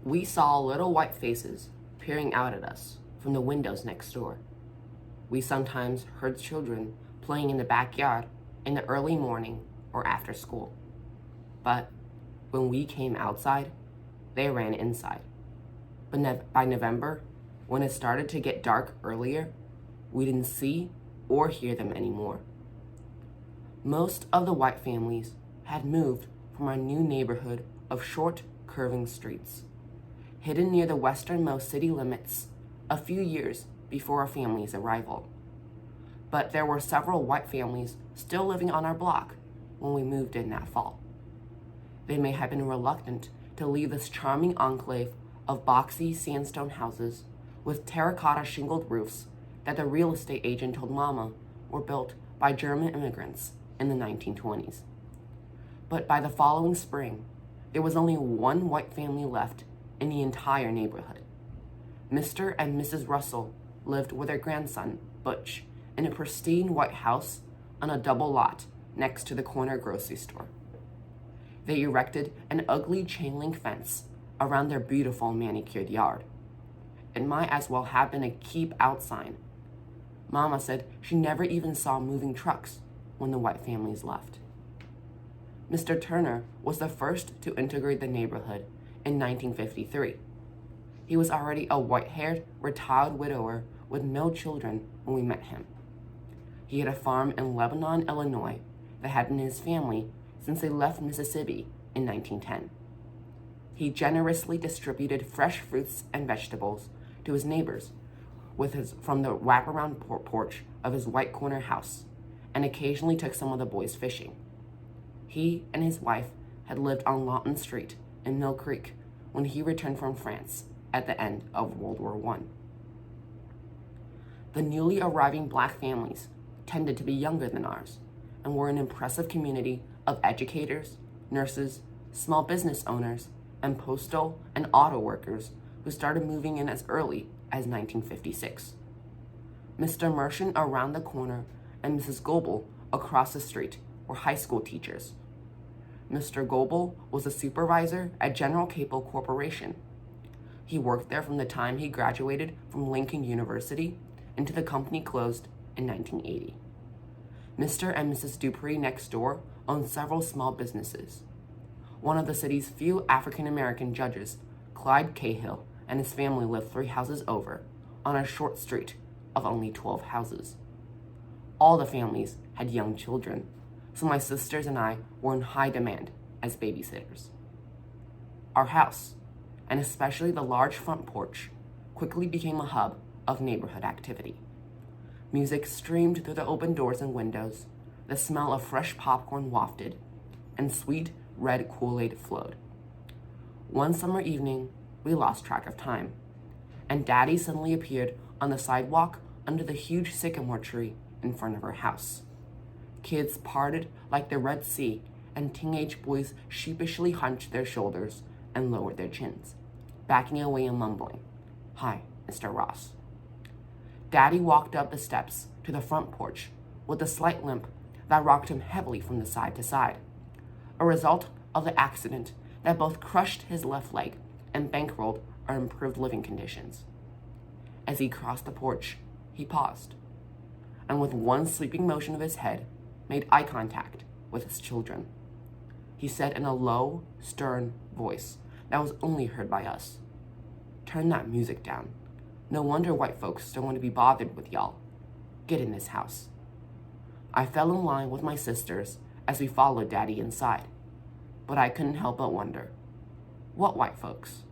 We saw little white faces peering out at us from the windows next door. We sometimes heard children playing in the backyard in the early morning or after school. But when we came outside, they ran inside. But by November, when it started to get dark earlier, we didn't see or hear them anymore. Most of the white families had moved from our new neighborhood of short, curving streets, hidden near the westernmost city limits a few years before our family's arrival. But there were several white families still living on our block when we moved in that fall. They may have been reluctant to leave this charming enclave of boxy sandstone houses with terracotta shingled roofs that the real estate agent told Mama were built by German immigrants in the 1920s. But by the following spring, there was only one white family left in the entire neighborhood. Mr. and Mrs. Russell lived with their grandson, Butch, in a pristine white house on a double lot next to the corner grocery store. They erected an ugly chain link fence around their beautiful manicured yard. It might as well have been a keep out sign. Mama said she never even saw moving trucks when the white families left. Mr. Turner was the first to integrate the neighborhood in 1953. He was already a white-haired, retired widower with no children when we met him. He had a farm in Lebanon, Illinois that had been in his family since they left Mississippi in 1910. He generously distributed fresh fruits and vegetables to his neighbors from the wraparound porch of his white corner house, and occasionally took some of the boys fishing. He and his wife had lived on Lawton Street in Mill Creek when he returned from France at the end of World War I. The newly arriving black families tended to be younger than ours and were an impressive community of educators, nurses, small business owners, and postal and auto workers who started moving in as early as 1956. Mr. Mershon around the corner and Mrs. Goebel across the street were high school teachers. Mr. Goebel was a supervisor at General Cable Corporation. He worked there from the time he graduated from Lincoln University until the company closed in 1980. Mr. and Mrs. Dupree next door owned several small businesses. One of the city's few African-American judges, Clyde Cahill, and his family lived 3 houses over on a short street of only 12 houses. All the families had young children, so my sisters and I were in high demand as babysitters. Our house, and especially the large front porch, quickly became a hub of neighborhood activity. Music streamed through the open doors and windows, the smell of fresh popcorn wafted, and sweet red Kool-Aid flowed. One summer evening, we lost track of time, and Daddy suddenly appeared on the sidewalk under the huge sycamore tree in front of our house. Kids parted like the Red Sea, and teenage boys sheepishly hunched their shoulders and lowered their chins, backing away and mumbling, "Hi, Mr. Ross." Daddy walked up the steps to the front porch with a slight limp that rocked him heavily from the side to side, a result of the accident that both crushed his left leg and bankrolled our improved living conditions. As he crossed the porch, he paused, and with one sweeping motion of his head, made eye contact with his children. He said in a low, stern voice that was only heard by us, "Turn that music down. No wonder white folks don't want to be bothered with y'all. Get in this house." I fell in line with my sisters as we followed Daddy inside, but I couldn't help but wonder, what white folks?